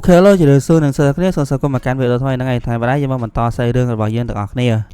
เคเลยจะเดือดสู้หนังสือนี้ส่วนสกุลมาการเวทเราทำไมนั่งไงไทยมาได้ยังมันต่อใส่เรื่องរបស់យើងទាំងអស់គ្នា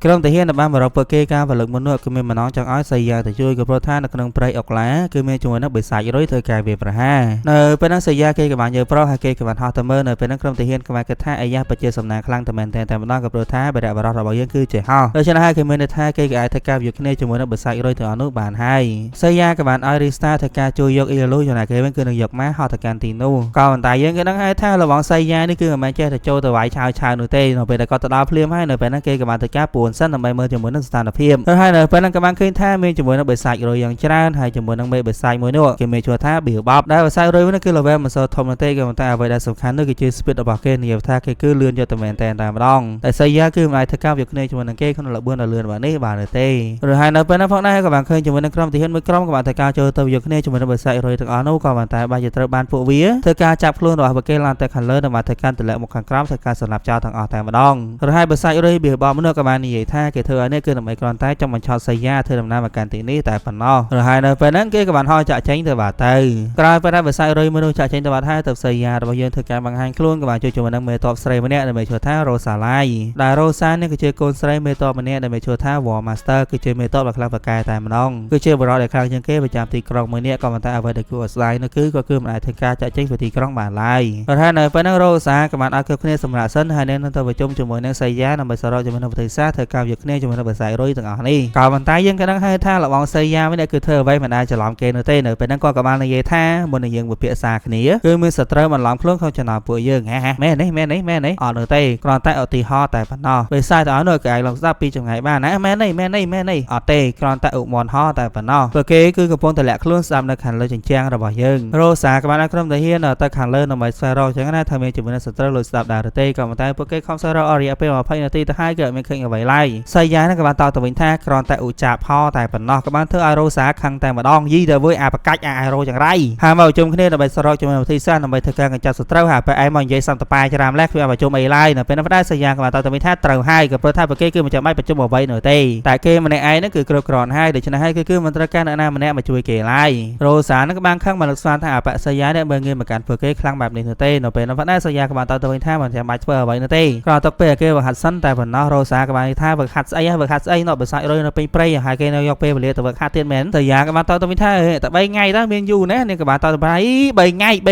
ក្រុមតាហ៊ានបានបរោពើគេការផលិតមនុស្សគឺមានម្ដងចង់ឲ្យសៃយ៉ាទៅជួយក៏ព្រោះថានៅក្នុងព្រៃអុកឡាគឺមានជាមួយនឹងបិសាចរុយធ្វើការវាប្រហារនៅពេលហ្នឹងសៃយ៉ាគេក៏បានយកប្រុសហើយគេក៏បានហោះទៅមើលនៅពេលហ្នឹងក្រុមតាហ៊ានក៏បានគិតថាអាយ៉ាពិតជាសំណាងខ្លាំងតែមែនតែម្ដងក៏ព្រោះថាបរិបទរបស់យើងគឺជាហោះដូច្នេះហើយគេមានន័យថាគេក៏អាចធ្វើការវាគ្នាជាមួយនឹងបិសាចរុយទាំងអស់នោះបានហើយសៃយ៉ាក៏បានឲ្យរីស្តាធ្វើការជួយយកអ៊ីឡូយ៉ាងណាគេវិញគឺនឹងយកមកហោះទៅកាន់ទីនោះក៏ប៉ុន្តែយើងក៏ដឹងហើយថារបស់សៃយ៉ានេះគឺមិនមែនចេះតែចូលទៅវាយឆាវនោះទេនៅពេលដែលគាត់ទៅដល់ភ្លាមហើយនៅពេលហ្នឹងគេក៏បានធ្វើការពួនសិនដើម្បីមើលជាមួយនឹងស្ថានភាពហើយនៅពេលហ្នឹងក៏បានឃើញថាមានជាមួយនឹងបិសាចរុយយ៉ាងច្រើនហើយជាមួយនឹងមេបិសាចមួយនោះគេមានឈ្មោះថាប៊ីបបដែលបិសាចរុយនេះគឺ level មិនសូវធំទេក៏ប៉ុន្តែអ្វីដែលសំខាន់នោះគឺជា speed របស់គេនិយាយថាគេគឺលឿនយកតែមែនតែម្ដងតែសៃយ៉ាគឺមិនអាចធ្វើការវាគ្នាជាមួយនឹងគេក្នុងល្បឿនដ៏លឿនបែបនេះបានទេឬហើយនៅពេលហ្នឹងផងដែរក៏បានឃើញជាមួយនឹងក្រុមទាហានមួយក្រុមក៏បានធ្វើការចូលទៅយកគ្នាជាមួយនឹងបិសាចរុយទាំងអស់នោះក៏ប៉ុន្តែបានជាត្រូវបានពួកវាធ្វើការចាប់ខ្លួនរបស់ពួកគេឡើងទៅខាងលើនិងបានធ្វើការទម្លាក់មកខាងក្រោមធ្វើការសម្លាប់ចោលទាំងអស់តែម្ដងឬហើយបិសាចរុយប៊ីបបនោះក៏បាននិយាយថាគេធ្វើឲ្យនេះគឺដើម្បីគ្រាន់តែចង់បញ្ឆោតសៃយ៉ាធ្វើដំណើរមកកាន់ទីនេះតែប៉ុណ្ណោះឬហើយនៅពេលហ្នឹងគេក៏បានហោះចាក់ចេញទៅបាទទៅក្រោយពេលដែលបិសាចរុយមួយនោះចាក់ចេញទៅបាទហើយទៅសៃយ៉ារបស់យើងធ្វើការបង្ហាញខ្លួនក៏បានជួយជាមួយនឹងមេតបស្រីម្នាក់ដែលមានឈ្មោះថារ៉ូសាឡាយដែលរ៉ូសានេះគឺជាកូនស្រីមេតបម្នាក់ដែលមានឈ្មោះថា War Master គឺជាមេតបដ៏ខ្លាំងប្រកែតែម្ដងគឺជាបរិបទដែលខ្លាំងជាងគេប្រចាំទីក្រុងមួយនេះក៏ប៉ុន្តែអ្វីដែលគួរឲ្យស្ដាយនោះគឺក៏គឺមិនអាចធ្វើការចាក់ចេញពីទីក្រុងបានឡើយប៉ុន្តែនៅពេលហ្នឹងរ៉ូសាក៏បានឲ្យគ្រប់គ្នាសម្រាប់សិនហើយនឹងទៅប្រជុំជាមួយនឹងសៃយ៉ាដើម្បីសរុបជាមួយនឹងប្រទេសសាធ្វើការយកគ្នាជាមួយនឹងបិសាចរុយទាំងអស់នេះក៏ប៉ុន្តែយើងក៏ដឹងហើយថាលបងសៃយ៉ានេះគឺធ្វើអ្វីមិនអាចច្រឡំគេនោះទេនៅពេលហ្នឹងគាត់ក៏បាននិយាយថាមុននឹងយើងពិភាក្សាគ្នាគឺមានសត្រូវបន្លំខ្លួនក្នុងចំណោមពួកយើងមែននេះអត់នោះទេគ្រាន់តែឧទាហរណ៍តែប៉ុណ្ណោះបិសាចទាំងអស់នោះក៏អាចឡងស្ដាប់ពីចម្ងាយបានណាមែននេះអត់ទេគ្រាន់តែឧបមាហោតែប៉ុណ្ណោះពួកគេគឺកំពុងតែលាក់ខ្លួនស្ដាប់នៅខាងលើជញ្ជាំងរបស់យើងរ៉ូសាក៏បានឲ្យក្រុមទាហានទៅខាងលើដើម្បីស្វែងរកចឹងណាថាមានជាមួយនឹងសត្រូវលួចស្ដាប់ដែរទេក៏ប៉ុន្តែពួកគេខំស្វែងរកអរិយាពេល20នាទីទៅហើយក៏មិនឃើញអ្វីឡើយសៃយ៉ាក៏បានតបទៅវិញថាគ្រាន់តែឧចាផោតែប៉ុណ្ណោះក៏បានធ្វើឲ្យរ៉ូសាខឹងតែម្ដងយីទៅវើយអាប្រកាច់អារ៉ូចង្រៃហើយមកប្រជុំគ្នាដើម្បីសរកជាមួយវិធីសាស្ត្រដើម្បីធ្វើការកញ្ចប់សត្រូវហើយពេលឯងមកនិយាយសន្តិបាយច្រាមលេះគឺឲ្យប្រជុំអីឡើយនៅពេលនោះដែរសៃយ៉ាក៏បានតបទៅវិញថាត្រូវហើយក៏ព្រោះថាពួកគេគឺមិនចាំបាច់ប្រជុំអ្វីនោះទេតែគេម្នាក់ឯងហ្នឹងគឺគ្រប់គ្រាន់ហើយដូច្នេះហើយគឺមិនត្រូវការអ្នកណាម្នាក់មកជួយគេឡើយរ៉ូសានឹងក៏បានខឹងមកលើកស្វានថាអបសៃយ៉ានេះមើងងាយមកកាន់ពួកគេខ្លាំងបែបនេះនោះទេនៅពេលនោះដែរសៃយ៉ាក៏បានតបទៅវិញថាមិនចាំបាច់ធ្វើអ្វីនោះទេក៏តកពេលគេវឹកហាត់សិនតែប៉ុណ្ណោះរ៉ូសាក៏បានថាវឹកហាត់ស្អីនោះបិសាចរុយនៅពេញព្រៃហើយគេនៅយកពេលវេលាទៅវឹកហាត់ទៀតមែនសៃយ៉ាក៏បានតបទៅវិញថាតែ3ថ្ងៃទៅមានយូរណាស់នេះក៏បានតបទៅថា3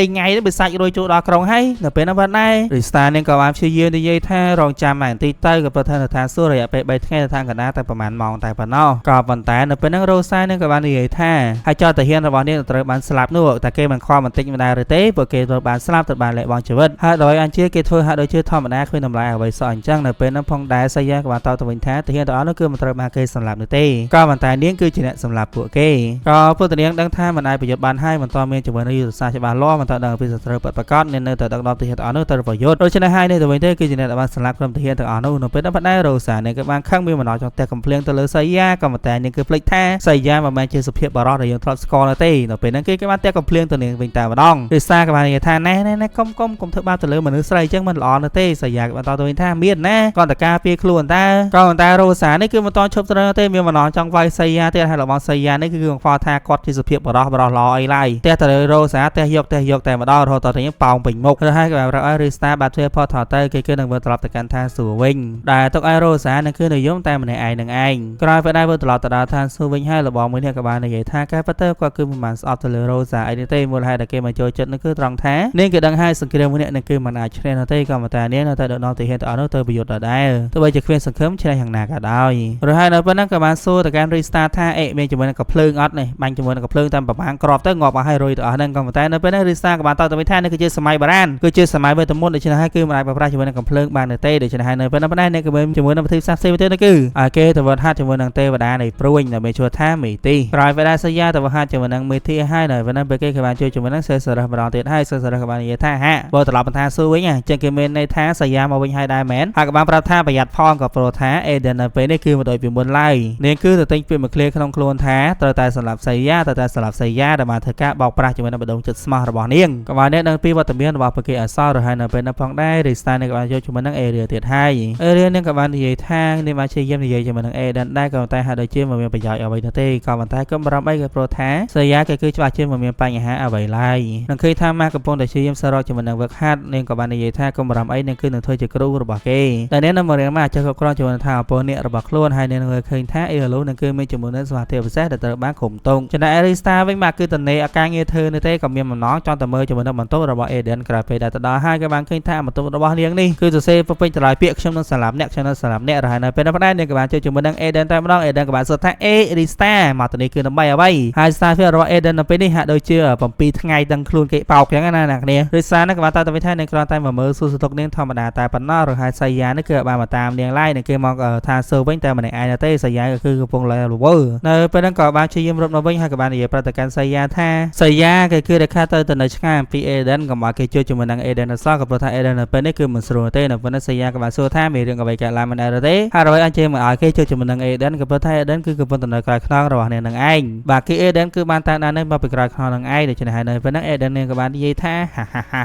ថ្ងៃទៅបិសាចរុយចូលដល់ក្រុងហើយនៅពេលនោះបានដែររីស្តានេះក៏បានព្យាយាមនិយាយថារងចាំតែបន្តិចទៅក៏ប្រធានថាសួររយៈពេល3ថ្ងៃទៅខាងកណ្ដាលតែប្រហែលម៉ោងតែប៉ុណ្ណោះក៏ប៉ុន្តែនៅពេលហ្នឹងរ៉ូសានេះក៏បាននិយាយថាហើយចោតតាហ៊ានរបស់នេះត្រូវបានស្លាប់នោះតែគេមិនខ្វល់បន្តិចមិនដែរទេព្រោះគេត្រូវបានស្លាប់ត្រូវបានលះបង់ជីវិតហើយដោយអញ្ជើញគេធ្វើហាក់ដូចជាធម្មតាគ្មានតម្លៃអ្វីសោះអញ្ចឹងនៅពេលហ្នឹងផងដែរសៃយ៉ាក៏បានតបទៅវិញថាតាហ៊ានទាំងអស់នោះគឺមិនត្រូវបានគេសម្លាប់នោះទេក៏ប៉ុន្តែនាងគឺជាអ្នកសម្លាប់ពួកគេក៏ពុទ្ធនាងដឹងថាមិនអាចប្រយុទ្ធបានហើយមិនតមានជាមួយនឹងយុទ្ធសាស្ត្រច្បាស់លាស់មិនតដឹងពីសត្រូវពិតប្រាកដនៅតែដឹកនាំតាហ៊ានទាំងអស់នោះទៅប្រយុទ្ធដូច្នេះហើយនេះទៅវិញទេគឺជាអ្នកដែលបានសម្លាប់ក្រុមតាហ៊ានទាំងអស់នោះនៅពេលនោះផងដែររ៉ូសានេះក៏បានខឹងមានបំណងចង់ទះកំភ្លៀងទៅលើសៃយ៉ាក៏ប៉ុន្តែនាងគឺភ្លេចថាសៃយ៉ាមិនមែនជាសុភាពបរិសុទ្ធដែលយើងធ្លាប់ស្គាល់ទេនៅពេលហ្នឹងគេក៏បានទះកំភ្លៀងទៅនាងវិញតែម្ដងរិសាក៏បាននិយាយថាណែកុំធ្វើបាបទៅលើមនុស្សស្រីអញ្ចឹងមិនល្អនោះទេសៃយ៉ាក៏បានតទៅវិញថាមានណាគាត់តការពារខ្លួនតែក៏ប៉ុន្តែរ៉ូសានេះគឺមិនតឈប់ទៅទេមានបំណងចង់វាយសៃយ៉ាទៀតហើយរបស់សៃយ៉ានេះគឺខ្វល់ថាគាត់ជាសុភាពបរិសុទ្ធល្អអីឡើយទះទៅលើរ៉ូសាទះយកតែម្ដងរហូតដល់ទៅប៉ោងពេញមុខហើយក៏ប្រាប់ឲ្យរីស្តាបាត់ធ្វើផតថតទៅគេគឺនឹងវិលត្រឡប់ទៅកាន់ឋានសួគ៌វិញដែលទុកឲ្យរ៉ូសានឹងគឺនិយមតែម្នាក់ឯងនឹងឯងក្រោយពេលដែលវិលត្រឡប់ទៅដល់ឋានសួគ៌វិញហើយរបស់មួយនេះក៏បាននិយាយថាការប៉ះទៅគាត់គឺមិនបានស្អប់ទៅលើរ៉ូសាអីនេះទេមូលហេតុដែលគេមកចូលចិត្តនោះគឺត្រង់ថានាងគឺដឹងហើយសង្គ្រាមមួយនេះនឹងគឺមិនអាចឈ្នះនោះទេក៏ប៉ុន្តែនាងនៅតែដកដល់ទីហេតុអស់នោះទៅប្រយុទ្ធដដែលទោះបីជាគ្មានសង្ឃឹមឈ្នះយ៉ាងណាក៏ដោយរហូតដល់ប៉ុណ្ណឹងក៏បានសួរទៅកាន់រីស្តាថាមានជាមួយនឹងកំភ្លើងអត់នេះបាញ់ជាមួយនឹងកំភ្លើងតាមប្រមាណក្របទៅងាប់ឲ្យរុយទៅអស់ហ្នឹងក៏ប៉ុន្តែនៅពេលនេះរីស្តាក៏បានតទៅវិញថានេះគឺជាសម័យបុរាណគឺជាសម័យវេទមន្តដូច្នេះហើយគឺមិនអាចប្រើប្រាស់ជាមួយនឹងកំភ្លើងបានទេដូច្នេះហើយនៅពេលនេះប៉ុណ្ណេះនេះក៏មានជាមួយនឹងវិធីសាស្ត្រផ្សេងទៀតនោះគឺគេទៅវត្តហាត់ជាមួយនឹងទេវតានៃព្រួញដែលមានឈ្មោះថាមេទីក្រោយពេលដែលសៃយ៉ាទៅវត្តហាត់ជាមួយនឹងមេទីហើយនៅពេលនេះពេលគេក៏បានជួយជាមួយនឹងសេសរះម្ដងទៀតហើយសេសរះក៏បាននិយាយថាហាបើត្រឡប់បន្តាសួរវិញចឹងគេមានន័យថាសៃយ៉ាមកវិញហើយដែរមែនហើយក៏បានប្រាប់ថាប្រយ័ត្នផងក៏ព្រោះថា ថាអេដិននៅពេលនេះគឺមិនដូចពីមុនឡើយនាងគឺទៅទិញពាក្យមកឃ្លាក្នុងខ្លួនថាត្រូវតែសម្រាប់សៃយ៉ាត្រូវតែសម្រាប់សៃយ៉ាដែលបានធ្វើការបោកប្រាស់ជាមួយនឹងបដងចិត្តស្មោះរបស់នាងក៏បានអ្នកនឹងពីវត្តមានរបស់ប្រគេអសររហ័យនៅពេលនោះផងដែររីស្តានឹងក៏បានយកជាមួយនឹងអេរីទៀតហើយអេរីនឹងក៏បាននិយាយថានាងបានជាយាមនិយាយជាមួយនឹងអេដិនដែរក៏តែហាក់ដូចជាមិនមានប្រយោជន៍អ្វីនោះទេក៏ប៉ុន្តែក៏បារម្ភអីក៏ព្រោះថាសៃយ៉ាគេគឺច្បាស់ជាមិនមានបញ្ហាអ្វីឡើយនឹងឃើញថាម៉ាកំពុងតែជាយាមសរកជាមួយនឹងវឹកហាត់នាងក៏បាននិយាយថាកុំបារម្ភអីនាងគឺនឹងធ្វើជាគ្រូរបស់គេតែនាងនៅមករៀនមកអាចគ្រប់គ្រងជាមួយនឹងថាអពរអ្នករបស់ខ្លួនហើយនាងនឹងឃើញថាអេឡូនឹងគឺមានជាមួយនឹងសមត្ថភាពពិសេសដែលត្រូវបានគុំតងចំណែកអេរីស្តាវិញមកគឺតនេអាការងារធ្វើនេះទេក៏មានបំណងចង់តែមើលជាមួយនឹងបន្ទប់របស់អេដិនក្រោយពេលដែលទៅដល់ហើយក៏បានឃើញថាបន្ទប់របស់នាងនេះគឺសរសេរពេញតម្លៃពាក្យខ្ញុំនឹងសម្រាប់អ្នកខ្ញុំនឹងសម្រាប់អ្នករហ័យនៅពេលនោះដែរនាងក៏បានជួយជាមួយនឹងអេដិនតែម្ដងអេដិនក៏បានសួរថាអេរីស្តាមកតនេគឺដើម្បីអ្វីហើយស្តាពីរបស់អេដិននៅពេលនេះហាក់ដូចជា7ថ្ងៃដឹងខ្លួនគេបោកចឹងណាអ្នកគ្នារីស្តានឹងក៏បានតទៅវិញថានាងគ្រាន់តែមកមើលសួរសតុកនាងធម្មតាតែប៉ុណ្ណោះរហ័យសៃយ៉ានេះគឺបានមកតាមនាងឡាយនឹងគេមកថាសើវិញតែម្នាក់ឯងទេសៃយ៉ាក៏គឺកំពុងលែរវើនៅពេលហ្នឹងក៏បានជាយាមរត់មកវិញហើយក៏បាននិយាយប្រាប់ទៅកាន់សៃយ៉ាថាសៃយ៉ាគេគឺដែលខាទៅនៅឆ្ងាយអំពីអេដិនក៏មកគេជួយជាមួយនឹងអេដិនអសក៏ព្រោះថាអេដិននៅពេលនេះគឺមិនស្រួលទេនៅពេលនេះសៃយ៉ាក៏បានសួរថាមានរឿងអ្វីកើតឡើងមិនដែរទេហើយអ្វីអញ្ជើញមកឲ្យគេជួយជាមួយនឹងអេដិនក៏ព្រោះថាអេដិនគឺកំពុងតែនៅក្រៅខ្នងរបស់នាងនឹងឯងបាទគឺអេដិនគឺបានតាមដាននេះមកពីក្រៅខ្នងនឹងឯងដូច្នេះហើយនៅពេលហ្នឹងអេដិននាងក៏បាននិយាយថា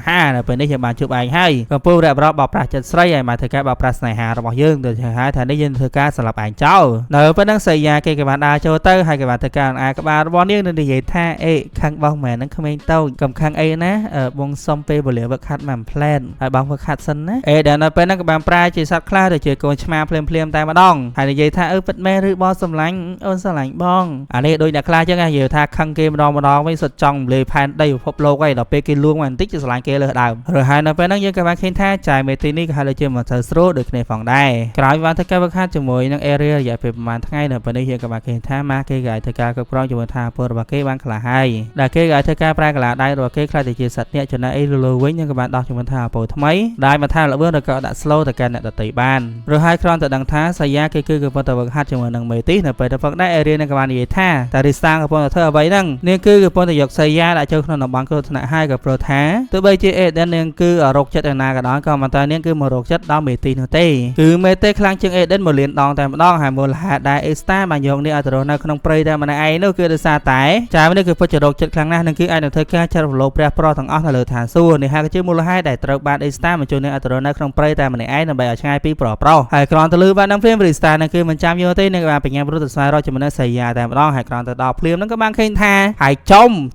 ហានៅពេលនេះយើងបានជួបឯងហើយកំពុងរ៉ាប់រ៉បបោកប្រាស់ចិត្តស្រីហើយមកធ្វើការបោកប្រាស់ស្នេហារបស់យើងដូច្នេះហើយថានេះយើងធ្វើការសម្រាប់ឯងចោលនៅពេលហ្នឹងសៃយ៉ាគេក៏បានដើរចូលទៅហើយក៏បានធ្វើការអាក្បាលរបស់នាងនឹងនិយាយថាអេខាងបងមែនហ្នឹងក្មេងតូចកំខាំងអីណាបងសុំពេលវេលាវឹកខាត់មកផ្លែនហើយបងវឹកខាត់សិនណាអេដែលនៅពេលហ្នឹងក៏បានប្រាជាសត្វខ្លះទៅជាកូនឆ្មាភ្លាមតែម្ដងហើយនិយាយថាពិតមែនឬបងសម្លាញ់អូនសម្លាញ់បងអានេះដូចអ្នកខ្លះចឹងនិយាយថាខឹងគេម្ដងវិញសុទ្ធចង់លេផែនដីពិភពលោកហើយដល់ពេលគេលួងមកបន្តិច就សម្លាញ់គេលើដើមឬហើយនៅពេលហ្នឹងយើងក៏បានឃើញថាចាយមេទីនេះក៏ហើយដូចជាមកត្រូវស្រួលដូចគ្នាផងដែរក្រោយបានធ្វើការវឹកហាត់ជាមួយនឹងអេរីរយៈពេលប្រហែលថ្ងៃនៅពេលនេះយើងក៏បានឃើញថាម៉ាគេក៏អាចធ្វើការគ្រប់គ្រងជាមួយថាពលរបស់គេបានខ្លះហើយដែលគេក៏អាចធ្វើការប្រែកលាដៃរបស់គេខ្លះទៅជាសត្វអ្នកចំណែកអីលើវិញយើងក៏បានដោះជាមួយថាអពរថ្មីដែលមកថាល្បឿនឬក៏ដាក់ slow ទៅកាន់អ្នកដទៃបានឬហើយគ្រាន់តែដឹងថាសៃយ៉ាគេគឺកំពុងតែវឹកហាត់ជាមួយនឹងមេទីនៅពេលទៅផងដែរអេរីនឹងក៏បាននិយាយថាតារីស្តាកំពុងតែធ្វើអ្វីហ្នឹងនាងគឺកំពុងតែយកសៃយ៉ាដាក់ចូលក្នុងតំបន់គ្រោះថ្នាក់ហើយក៏ព្រោះថាទោះបីជាអេដិននាងគឺរោគចិត្តឯណាក៏ដោយក៏មិនតែនាងគឺមករោគចិត្តដល់មេទីនោះទេគឺមេទីខ្លាំងជាងអេដិន1លានដងតែម្ដងហើយមូលហេតុដែលអេស្តាបានយកនាងឲ្យទៅរស់នៅក្នុងព្រៃតែម្នាក់ឯងនោះគឺដោយសារតែចាមនេះគឺពិតជារោគចិត្តខ្លាំងណាស់នឹងគឺអាចនឹងធ្វើការចាត់រំលោភព្រះប្រោះទាំងអស់នៅលើឋានសួគ៌នេះហើយក៏ជាមូលហេតុដែលត្រូវបានអេស្តាបញ្ជូននាងឲ្យទៅរស់នៅក្នុងព្រៃតែម្នាក់ឯងដើម្បីឲ្យឆ្ងាយពីប្រោះហើយគ្រាន់តែលឺបាននឹងព្រាមរីស្តានឹងគឺមិនចាំយកទេនឹងបានបញ្ញាព្រោះទៅស្វែងរកចំណេះសៃយ៉ាតែម្ដងហើយគ្រាន់តែដល់ព្រាមនឹងក៏បានឃើញថាហើយច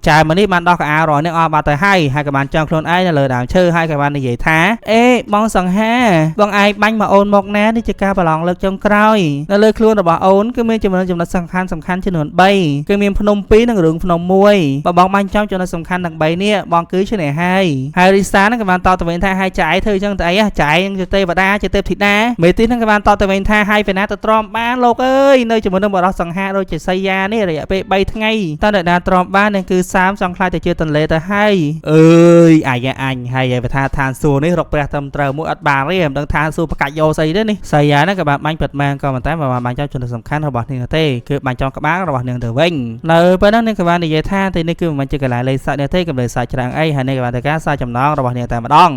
ំចាមនេះបានដោះកៅអៅរបស់នាងអស់បាត់ទៅហើយក៏បានចង់ខ្លួនឯងនៅលើដើមឈើហើយក៏បាននិយាយថាអេបងសង្ហាបងឯងបាញ់មកអូនមកណានេះជាការប្រឡងលើកចុងក្រោយនៅលើខ្លួនរបស់អូនគឺមានចំណុចសំខាន់ចំនួន3គឺមានភ្នំ2និងរឿងភ្នំ1បើបងបាញ់ចំចំណុចសំខាន់ទាំង3នេះបងគឺឈ្នះហើយរីសានឹងក៏បានតតទៅវិញថាហើយចាយធ្វើអញ្ចឹងទៅអីចាយនឹងជាទេវតាជាទេពធីតាមេទីនឹងក៏បានតតទៅវិញថាហើយពេលណាទៅទ្រាំបានលោកអើយនៅជាមួយនឹងបរិសសង្ហាដូចជាសៃយ៉ានេះរយៈពេល3ថ្ងៃតើណាទ្រាំបាននឹងគឺសាមចង់ខ្លាចទៅជាទន្លេទៅហើយអើយអាយអញហើយបើថាឋានសួគ៌នេះរកព្រះត្រឹមត្រូវមួយអត់បានទេមិនដឹងថាសួគ៌ប្រកាច់យកស្អីទេនេះសៃយ៉ានឹងក៏បានបាញ់ពិតមែនក៏ប៉ុន្តែមិនបានបាញ់ចំចំណុចសំខាន់របស់នាងទេគឺបាញ់ចំក្បាលរបស់នាងទៅវិញនៅពេលហ្នឹងនាងក៏បាននិយាយថាទីនេះគឺមិនមែនជាកន្លែងលេងសើចនេះទេកម្លេចសើចច្រើនអីហើយនាងក៏បានធ្វើការសើចចំណងរបស់នាងតែម្ដង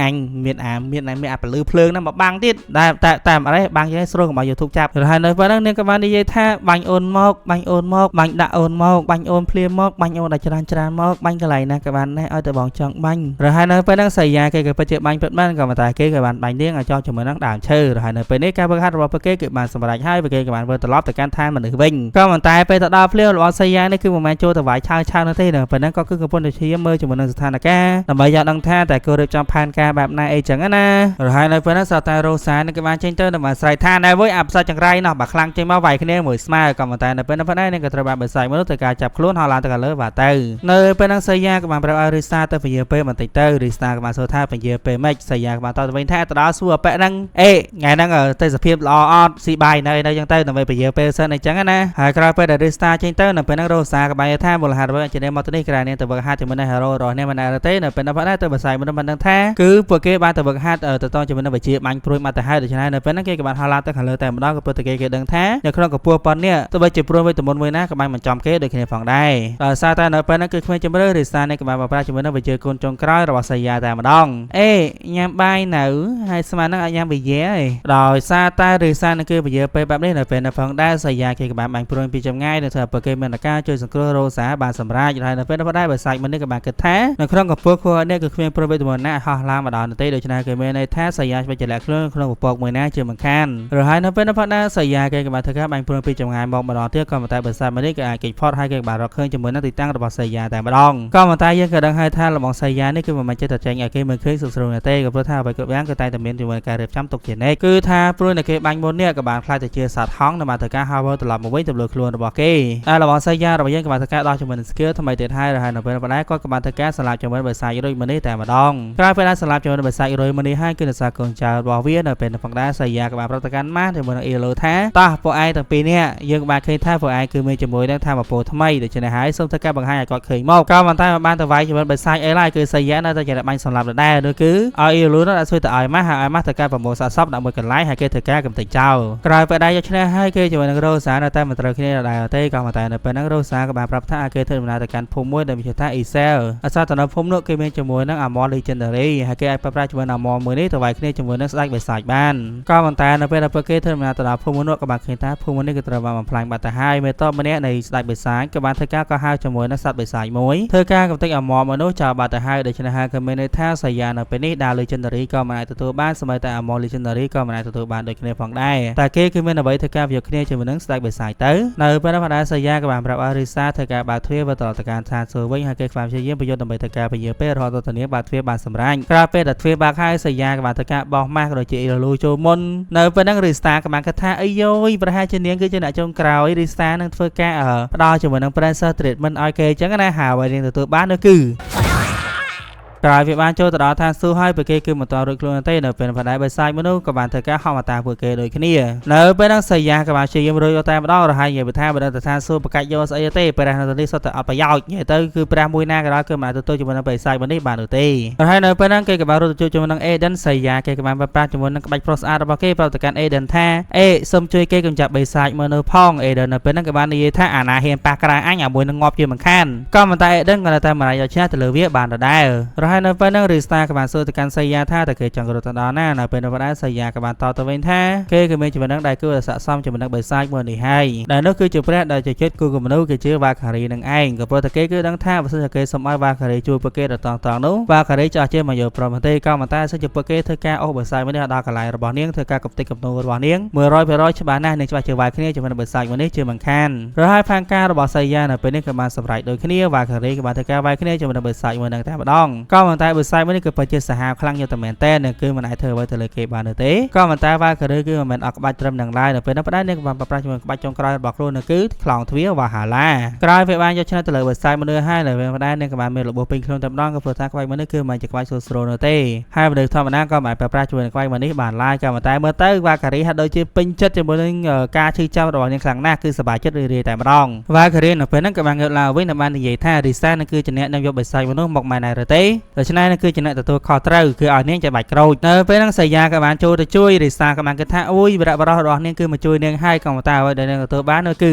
អញមានអាពលឺភ្លើងហ្នឹងមកបាំងទៀតតែអីបាំងយ៉ាងស្រួលកុំឲ្យ YouTube ចាប់ហើយនៅពេលហ្នឹងនាងក៏បាននិយាយថាបាញ់អូនមកបាញ់ដាក់អូនមកបាញ់អូនភ្លាមមកបាញ់អូនឲ្យច្រើនមកបាញ់កន្លែងណាក៏បានដែរឲ្យតែបងចង់បាញ់ហើយនៅពេលហ្នឹងសៃយ៉ាគេក៏ពិតជាបាញ់ពិតមែនក៏ប៉ុន្តែគេក៏បានបាញ់នាងឲ្យចោលជាមួយនឹងដើមឈើហើយនៅពេលនេះការវឹកហាត់របស់ពួកគេគឺបានសម្រេចហើយពួកគេក៏បានវិលត្រឡប់ទៅកាន់ឋានមនុស្សវិញក៏ប៉ុន្តែពេលទៅដល់ភ្លាមរបស់សៃយ៉ានេះគឺមិនមែនចូលទៅវាយឆាវនោះទេប៉ុណ្ណឹងក៏គឺកំពុងតែឈាមមើលជាមួយនឹងស្ថានភាពដើម្បីយកដឹងថាតែគោរៀបចំផែនការបែបណាអីចឹងណាហើយនៅពេលហ្នឹងសតែរ៉ូសានឹងក៏បានចេញទៅដើម្បីស្រែកថាណែវើយអាផ្សាច់ចង្រៃណោះបើខ្លាំងចេញមកវាយគ្នាមួយស្មើក៏ប៉ុន្តែនៅពេលហ្នឹងនឹងក៏ត្រូវបានបិសាចមនុស្សទៅការចាប់ខ្លួនហោះឡើងទៅលើបាទទៅនៅពេលហ្នឹងសៃយ៉ាក៏បានប្រាប់ឲ្យរីសាទៅពញាពេលបន្តិចទៅរីសាក៏បានសួរថាពញាពេលម៉េចសៃយ៉ាក៏បានតទៅវិញថាទៅដល់សួរអប៉ែហ្នឹងអេថ្ងៃហ្នឹងទេសភាពល្អអត់ស៊ីបាយនៅចឹងទៅដើម្បីពញាពេលសិនអីចឹងណាហើយក្រោយពេលដែលរីសាចេញទៅនៅពេលហ្នឹងរ៉ូសាក៏បានថាមូលហេតុអ្វីជាមកទៅនេះក្រៅនេះទៅវឹកហាត់ជាមួយនឹងហេរ៉ូរបស់នេះមិនដែរទេនៅពេលហ្នឹងទៅបិសាចមនុស្សមិនដឹងថាគឺពួកគេបានទៅវឹកហាត់ទៅតជាមួយនឹងវិជាបាញ់ព្រួយមកទៅហើយដូច្នេះនៅពេលហ្នឹងគេក៏បានហៅឡើងទៅខាងលើតែម្ដងក៏ព្រោះតែគេដឹងថានៅក្នុងកម្ពស់ប៉ុននេះទោះបីជាព្រួយមួយទម្ងន់មួយណាក៏បានមិនចំគេដូចគ្នាផងដែរដោយសារតែនៅពេលហ្នឹងគឺគ្មានជំរឿរីសានេះក៏បានបប្រាជាមួយនឹងវិជាកូនចុងក្រោយរបស់សៃយ៉ាតែម្ដងអេញ៉ាំបាយនៅហើយស្មានហ្នឹងអាចញ៉ាំវិជាឯងដ ដោយសារតែឬសារនឹងគឺពជាពេលបែបនេះនៅពេលនៅផងដែរសយាគេក៏បានបាញ់ព្រួយពីចម្ងាយនៅធ្វើឲ្យគេមានការជួយសង្គ្រោះរោសាបានសម្រាប់ហើយនៅពេលនោះដែរបើសាច់មិននេះក៏បានគិតថានៅក្នុងកម្ពុជាខ្លួននេះគឺគ្មានប្រវត្តិមិនណាហោះឡើងមកដល់នោះទេដូច្នេះគេមានន័យថាសយាវិជ្ជាលក្ខខ្លួនក្នុងពពកមួយណាជាមិនខានរហ័យនៅពេលនោះផងដែរសយាគេក៏បានធ្វើការបាញ់ព្រួយពីចម្ងាយមកម្ដងទៀតក៏ប៉ុន្តែបើសាច់មិននេះក៏អាចគេផុតហើយគេបានរកឃើញជាមួយនឹងទីតាំងរបស់សយាតែម្ដងក៏ប៉ុន្តែយើងក៏ដឹងហើយថាលំងសយានេះគឺមិនមែនចេះតែចេញឲ្យគេមើលឃើញសុខស្រួលទេក៏ព្រោះថាអ្វីគ្រប់យ៉ាងគឺតែតែមានជាមួយការរៀបចំទុកជានិច្ចគឺថាព្រួយនៅគេបាញ់មុននេះក៏បានខ្លាចទៅជាសត្វហង្សនៅបានធ្វើការហៅត្រឡប់មកវិញទៅលើខ្លួនរបស់គេតែលំងសយារបស់យើងក៏បានធ្វើការដោះជាមួយនឹង skill ថ្មីទៀតហើយនៅពេលប៉ុណ្ណេះគាត់ក៏បានធ្វើការសម្លាប់ជាមួយបិសាចរុយមុននេះតែម្ដងក្រោយពេលដែលសម្លាប់ជាមួយបិសាចរុយមុននេះហើយគឺដោយសារកូនចៅរបស់វានៅពេលផងដែរសយាក៏បានប្រតិកម្មម៉ាស់ជាមួយនឹងអ៊ីឡូថាតោះពួកឯងទាំងពីរនេះយើងក៏បានឃើញថាពួកឯងគឺមានជាមួយនឹងធម្មពលថ្មីដូច្នេះហើយសូមធ្វើការបង្ហាញឲ្យគាត់ឃើញមកក៏ប៉ុន្តែបានទៅវាយជាមួយបិសាចអីឡើយគឺសយានៅតែជាបាញ់សម្លាប់ដដែលនោះគឺឲ្យអ៊ីឡូនោះដាក់ជួយទៅឲ្យម៉ាស់ហើយឲ្យម៉ាស់ធ្វើការប្រមូលសាកសពដាក់មួយកន្លែងហើយគេធ្វើការកំទេចចោលក្រោយពេលដែលយកឈ្នះហើយគេជាមួយនឹងរ៉ូសានៅតែមិនត្រូវគ្នាដដែលទេក៏ប៉ុន្តែនៅពេលហ្នឹងរ៉ូសាក៏បានប្រាប់ថាគេធ្វើដំណើរទៅកាន់ភូមិមួយដែលមានឈ្មោះថាអ៊ីសែលអាសាទៅនៅភូមិនោះគេមានជាមួយនឹងអាម៉រ Legendary ហើយគេអាចប្រើប្រាស់ជាមួយនឹងអាម៉រមួយនេះទៅវាយគ្នាជាមួយនឹងស្ដេចបិសាចបានក៏ប៉ុន្តែនៅពេលដែលពួកគេធ្វើដំណើរទៅដល់ភូមិនោះក៏បានឃើញថាភូមិនេះក៏ត្រូវបានបំផ្លាញបាត់ទៅហើយមេតបម្នាក់នៃស្ដេចបិសាចក៏បានធ្វើការកោះហៅជាមួយនឹងសត្វបិសាចមួយធ្វើការកំទេចអាម៉រមនុស្សចោលបាត់ទៅហើយដូច្នេះហើយក៏មានន័យថាសយានៅពេលនេះដើរ Legendary ក៏មិនអាចទទួលបានសម័យតែអាម៉រ Legendary ក៏មិនអាចទទួលបានដូចគ្នាផងដែរតែគេគឺមានអ្វីធ្វើការវាគ្នាជាមួយនឹងស្ដេចបិសាចទៅនៅពេលនោះដែរសយាក៏បានប្រាប់អរិសាធ្វើការបើកទ្វារទៅដល់ទៅការឋានសួគ៌វិញហើយគេខ្វាមព្យាយាមប្រយុទ្ធដើម្បីធ្វើការពញាពេលរហូតដល់ធានាបើកទ្វារបានសម្រាញ់ក្រោយពេលដែលទ្វារបើកហើយសយាក៏បានធ្វើការបោះម៉ាស់ក៏ដូចជាអ៊ីឡូចូលមុននៅពេលហ្នឹងរីស្តាក៏បានគិតថាអីយ៉យប្រហែលជានាងគឺជាអ្នកចុងក្រោយរីស្តានឹងធ្វើការផ្ដល់ជាមួយនឹង Pressure Treatment ឲ្យគេអញ្ចឹងណាហើយនាងទទួលបាននោះគឺក្រោយវាបានចូលទៅដល់ឋានសួគ៌ហើយពួកគេគឺមិនតរួចខ្លួនទេនៅពេលបណ្ដាបិសាចមនុស្សក៏បានធ្វើការហោះមកតាមពួកគេដូចគ្នានៅពេលហ្នឹងសយាក៏បានព្យាយាមរួចតែម្ដងរហ័យនិយាយថាបើដល់ឋានសួគ៌ប្រកាច់យកស្អីទេព្រះនៅនេះសុទ្ធតែអត់ប្រយោជន៍និយាយទៅគឺព្រះមួយណាក៏ដោយគឺមិនអាចទទួលជាមួយនឹងបិសាចនេះបាននោះទេហើយនៅពេលហ្នឹងគេក៏បានរត់ទៅជួបជាមួយនឹង Eden សយាគេក៏បានប្រប្រាស់ជាមួយនឹងក្បាច់ប្រុសស្អាតរបស់គេប្រាប់ទៅកាន់ Eden ថាសូមជួយគេកុំចាប់បិសាចមនុស្សផង Eden នៅពេលហ្នឹងក៏បាននិយាយថាអាណាហ៊ានប៉ះក្រៅអញអាមួយនឹងងាប់ជាមិនខានក៏ប៉ុន្តែ Eden ក៏នៅតែមិនអាចយកឈ្នះទៅលើវាបានដដែលរហ័យនៅពេលហ្នឹងរីស្តាក៏បានសួរទៅកាន់សយាថាតើគេចង់រត់ទៅដល់ណានៅពេលនោះដែរសយាក៏បានតទៅវិញថាគេក៏មានចំណឹងដែលគួរស័ក្តិសមជាមួយនឹងបិសាចមួយនេះហើយដែលនោះគឺជាព្រះដែលជាចិត្តគូគំនូគេជឿវ៉ាខារីនឹងឯងក៏ព្រោះតែគេគឺដឹងថាបើសិនជាគេសុំឲ្យវ៉ាខារីជួយពួកគេដល់តងនោះវ៉ាខារីចាស់ជាមកយកប្រមទេក៏ប៉ុន្តែសិនជាពួកគេធ្វើការអូសបិសាចមួយនេះដល់កន្លែងរបស់នាងធ្វើការកំទេចកំណូរបស់នាង 100% ច្បាស់ណាស់នាងច្បាស់ជាវាយគ្នាជាមួយនឹងបិសាចមួយនេះជាមិនខានរហ័យផាងការរបស់សយានៅពេលនេះក៏បានសម្រេចដូចគ្នាវ៉ាខារីក៏បានធ្វើការវាយគ្នាជាមួយនឹងបិសាចមួយនឹងតែម្ដងក៏ប៉ុន្តែបិសាចមួយនេះគឺពិតជាសាហាវខ្លាំងយកតែមែនតើគឺមិនអាចធ្វើអ្វីទៅលើគេបានទេក៏ប៉ុន្តែវ៉ាការីគឺមិនមែនអត់ក្បាច់ត្រឹមនឹងឡើយនៅពេលនោះផ្ដាច់នាងក៏បានប្រប្រាស់ជាមួយក្បាច់ចុងក្រោយរបស់ខ្លួនគឺខ្លោងទ្វារវ៉ាហាឡាក្រោយពេលបានយកឈ្នះទៅលើបិសាចមនុស្សហើយនៅពេលផ្ដាច់នាងក៏បានមានរបួសពេញខ្លួនតែម្ដងក៏ព្រោះថាក្បាច់មនុស្សគឺមិនជាក្បាច់ស្រួលនោះទេហើយមនុស្សធម្មតាក៏មិនអាចប្រប្រាស់ជាមួយក្បាច់មនុស្សបានឡើយក៏ប៉ុន្តែមើលទៅវ៉ាការីហាក់ដូចជាពេញចិត្តជាមួយនឹងការឈឺចាប់របស់នាងខ្លាំងណាស់គឺសប្បាយចិត្តរីៗតែម្ដងវ៉ាការីនៅពេលហ្នឹងក៏បានងើបឡើងវិញនៅបាននិយាយថារីសានឹងគឺជាអ្នកនាំយកបិសាចមនុស្សមកម៉ែណៃរទេដូច្នេះនឹងគឺជាអ្នកទទួលខុសត្រូវគឺឲ្យនាងចាំបាច់ក្រូចនៅពេលហ្នឹងសយាក៏បានចូលទៅជួយរីសាក៏បានគិតថាអូយវីរៈបរិសុទ្ធរបស់នាងគឺមកជួយនាងហើយក៏ប៉ុន្តែអ្វីដែលនាងទទួលបាននោះគ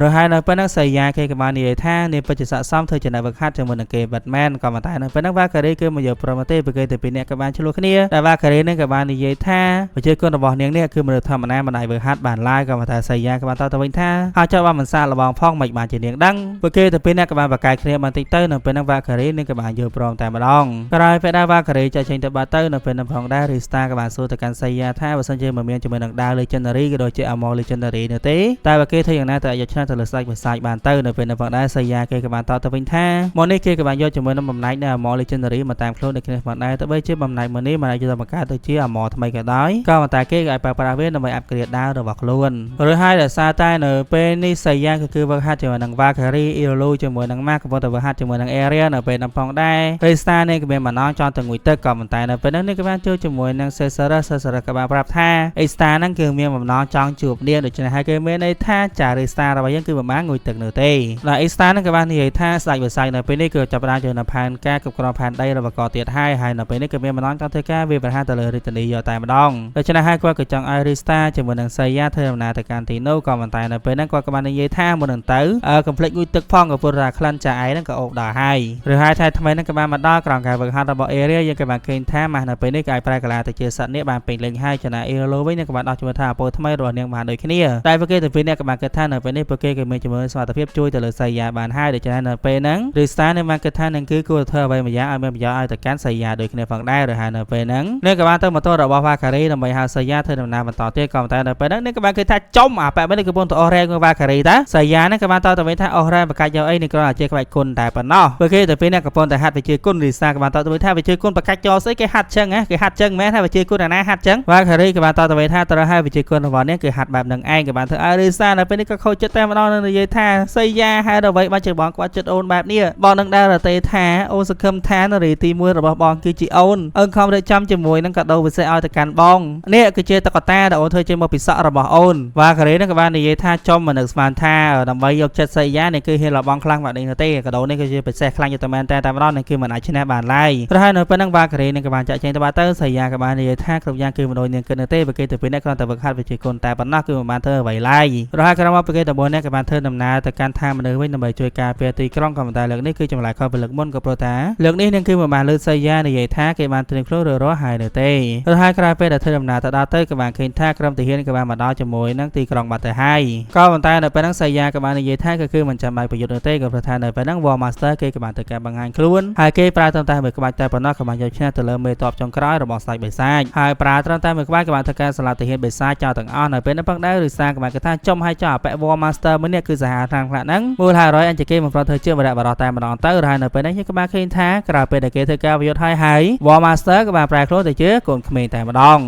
ឺរហ័យនៅពេលហ្នឹងសយាគេក៏បាននិយាយថានាងពិតជាស័ក្តិសមធ្វើជាអ្នកវឹកហាត់ជាមួយនឹងគេ Batman ក៏ប៉ុន្តែនៅពេលហ្នឹងវ៉ាការីគឺមកយកប្រមទេពីគេទៅពីអ្នកក៏បានឆ្លោះគ្នាតែវ៉ាការីនឹងក៏បាននិយាយថាប្រជាជនរបស់នាងនេះគឺមនុស្សធម្មតាមិនអាចវឹកហាត់បានឡើយក៏ប៉ុន្តែសយាក៏បានតទៅវិញថាហើយចុះបានមិនសាកល្បងផងមិនបានជានាងដឹងពីគេទៅពីអ្នកក៏បានបកកាយគ្នាបន្តិចទៅនៅពេលហ្នឹងវ៉ាការីនឹងក៏បានយកព្រមតែម្ដងក្រោយពេលដែលវ៉ាការីចាក់ចេញទៅបាត់ទៅនៅពេលហ្នឹងផងដែររីស្តាក៏បានសួរទៅកាន់សយាថាបើសិនជាមិនមានជាមួយនឹងដាវ Legendary ក៏ដូចជា Armor Legendary នោះទេតែបើគេធ្វើយ៉ាងណាទៅយកឈ្នះទៅលើស្ដេចបិសាចបានទៅនៅពេលនោះផងដែរសយាគេក៏បានតទៅវិញថាមកនេះគេក៏បានយកជាមួយនឹងបំណែកនៅ Armor Legendary មកតាមខ្លួនដូចគ្នាផងដែរទៅបីជាបំណែកមួយនេះមិនអាចយកទៅបង្កើតទៅជា Armor ថ្មីក៏ដោយក៏ប៉ុន្តែគេក៏អាចប្រើប្រាស់វាដើម្បីអាប់ក្រៀតដាវរបស់ខ្លួនឬហើយដោយសារតែនៅពេលនេះសយាគឺវឹកហាត់ជាមួយនឹង Valkyrie Ilo ជាមួយនឹង Mark ក៏ប៉ុន្តែវឹកហាត់ជាមួយនឹង Area នៅពេលនោះផងដែរពេលស្តានេះក៏មានបំណងចង់ទៅងុយទឹកក៏ប៉ុន្តែនៅពេលនេះក៏បានចូលជាមួយនឹង Caesarus ក៏បានប្រាប់ថា Star ហ្នឹងគឺមានបំណងចង់ជួបនាងដូច្នេះហើយគេមានន័យថាចា Star របស់ យើងគឺប្រមាណងុយទឹកនៅទេដល់អេស្តានឹងក៏បាននិយាយថាស្ដេចវិស័យនៅពេលនេះគឺចាប់ផ្ដើមចូលនៅផែនការគ្រប់គ្រងផែនដីរបស់កទៀតហើយនៅពេលនេះក៏មានម្ដងចង់ធ្វើការវាប្រហារទៅលើរាជធានីយកតែម្ដងដូច្នេះហើយគាត់ក៏ចង់ឲ្យរីស្តាជាមួយនឹងសៃយ៉ាធ្វើដំណើរទៅកាន់ទីនោះក៏ប៉ុន្តែនៅពេលហ្នឹងគាត់ក៏បាននិយាយថាមុននឹងទៅកុំភ្លេចងុយទឹកផងក៏ព្រោះថាក្លិនចាឯហ្នឹងក៏អូបដល់ហើយឬហើយថែថ្មីហ្នឹងក៏បានមកដល់ក្រោមការវឹកហាត់របស់ area យើងក៏បានឃើញថាម៉ាស់នៅពេលនេះក៏អាចប្រែកាឡាទៅជាសត្វនេះបានពេញលេញហើយចំណាយ area វិញនឹងក៏បានដោះជាមួយថាអពើថ្មីរបស់នាងបានដូចគ្នាតែពួកគេទៅពេលនេះក៏បានគិតថានៅពេលនេះពួកគេក៏មានជំរឿនសុខភាពជួយទៅលើសៃយ៉ាបានហើយដូច្នេះនៅពេលហ្នឹងរីស្តានឹងបានគិតថានឹងគឺគួរធ្វើអ្វីម្យ៉ាងឲ្យមានប្រយោជន៍ឲ្យទៅកាន់សៃយ៉ាដូចគ្នាផងដែរឬហើយនៅពេលហ្នឹងនាងក៏បានទៅម៉ូតូរបស់វ៉ាការីដើម្បីហៅសៃយ៉ាធ្វើដំណើរបន្តទៀតក៏តែនៅពេលហ្នឹងនាងក៏បានគិតថាចំអាប៉ែមិនកំពុងទៅអស់រ៉ែងវ៉ាការីតាសៃយ៉ាហ្នឹងក៏បានទៅវិញថាអស់រ៉ែបកាច់យកអីនឹងគ្រាន់តែជាក្បាច់គុណតែប៉ុណ្ណោះពួកគេទៅពេលនេះកំពុងតែហាត់វិជាគុណរីស្តាក៏បានទៅវិញថាវិជាគុណបកាច់យកស្អីគេហាត់ចឹងគេហាត់ចឹងមែនថាវិជាគុណអាណាហាត់ចឹងវ៉ាការីក៏បានទៅវិញថាត្រូវឲ្យវិជាគុណរបស់នាងគឺហាត់បែបហ្នឹងឯងក៏បានធ្វើឲ្យរីស្តានៅពេលនេះក៏ខូចចិត្តតែម្ដងនឹងនិយាយថាសៃយ៉ាហេតុអ្វីបានជាបងគាត់ចិត្តអូនបែបនេះបងនឹងដែររទេថាអូនសង្ឃឹមថានារីទី1របស់បងគឺជាអូនខំរៀបចំជាមួយនឹងកាដូពិសេសឲ្យទៅកាន់បងនេះគឺជាតុក្កតាដែលអូនធ្វើជាមកពិសោធន៍របស់អូនវ៉ាការីនឹងក៏បាននិយាយថាចំមិននឹកស្មានថាដើម្បីយកចិត្តសៃយ៉ានេះគឺហ៊ានលបងខ្លាំងបែបនេះទេកាដូនេះគឺជាពិសេសខ្លាំងយត់តែមែនតែម្ដងនេះគឺមិនអាចឈ្នះបានឡើយព្រោះហើយនៅពេលហ្នឹងវ៉ាការីនឹងក៏បានចាក់ចែងទៅបាត់ទៅសៃយ៉ាក៏បាននិយាយថាគ្រប់យ៉ាងគឺមិនដូចនាងគិតនៅទេពួកគេទៅពេលនេះគ្រាន់តែវឹកហាត់វិជាគុណតែប៉ុណ្ណោះគឺមិនបានធ្វើអ្វីឡើយព្រោះហើយក្រោយមកពួកគេទៅ4នាក់ក៏បានធ្វើដំណើរទៅកាន់ឋានមនុស្សវិញដើម្បីជួយការពារទីក្រុងក៏ប៉ុន្តែលើកនេះគឺចម្លើយខុសពីលើកមុនក៏ព្រោះថាលើកនេះនឹងគឺមិនបានលើសៃយ៉ានិយាយថាគេបានត្រៀមខ្លួនរស់ហើយនៅទេព្រោះហើយក្រោយពេលដែលធ្វើដំណើរទៅដល់ទៅក៏បានឃើញថាក្រុមទាហានក៏បានមកដល់ជាមួយនឹងទីក្រុងបាត់ទៅហើយក៏ប៉ុន្តែនៅពេលហ្នឹងសៃយ៉ាក៏បាននិយាយថាគឺមិនចាំបាច់ប្រយុទ្ធនោះទេក៏ព្រោះថានៅពេលហ្នឹង War Master គេក៏បានធ្វើការបង្ហាញខ្លួនហើយគេប្រើត្រឹមតែមួយក្បាច់តែប៉ុណ្ណោះក៏បានយកឈ្នះទៅលើមេតបចុងក្រោយរបស់ស្ដេចបិសាចហើយប្រើត្រឹមតែមួយក្បាច់ក៏បានធ្វើការសម្លាប់ទាហានបិសាចចោលទាំងអស់នៅពេលហ្នឹងផងដែរឬសាក៏បានគិតថាចំហើយចោលអប War Master មួយនេះគឺសាហាវខ្លាំងហ្នឹងមូល500អញ្ចឹងគេមិនប្រត់ធ្វើជាបរិបរោះតែម្ដងទៅហើយនៅពេលនេះយើងក៏បានឃើញថាក្រោយពេលដែលគេធ្វើការវិយុទ្ធហើយ War Master ក៏បានប្រែខ្លួនទៅជាកូនក្មេងតែម្ដង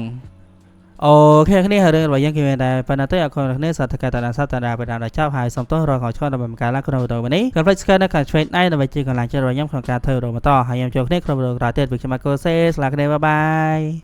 អូខេគ្នារឿងរបស់យើងគឺមានតែប៉ុណ្ណឹងទេអរគុណគ្នាសាធការតាណាសាតាណាបដាដល់ចប់ហើយសូមទោសរកខុសឆ្គងដើម្បីការឡើងក្នុងវីដេអូនេះកុំភ្លេចស្គាល់នៅខាងឆ្វេងដៃដើម្បីជាកម្លាំងចិត្តរបស់ខ្ញុំក្នុងការធ្វើវីដេអូបន្តហើយខ្ញុំជួបគ្នាក្នុងវីដេអូក្រោយទៀតពីខ្ញុំមកកូសេស្លាគ្នាបាយបាយ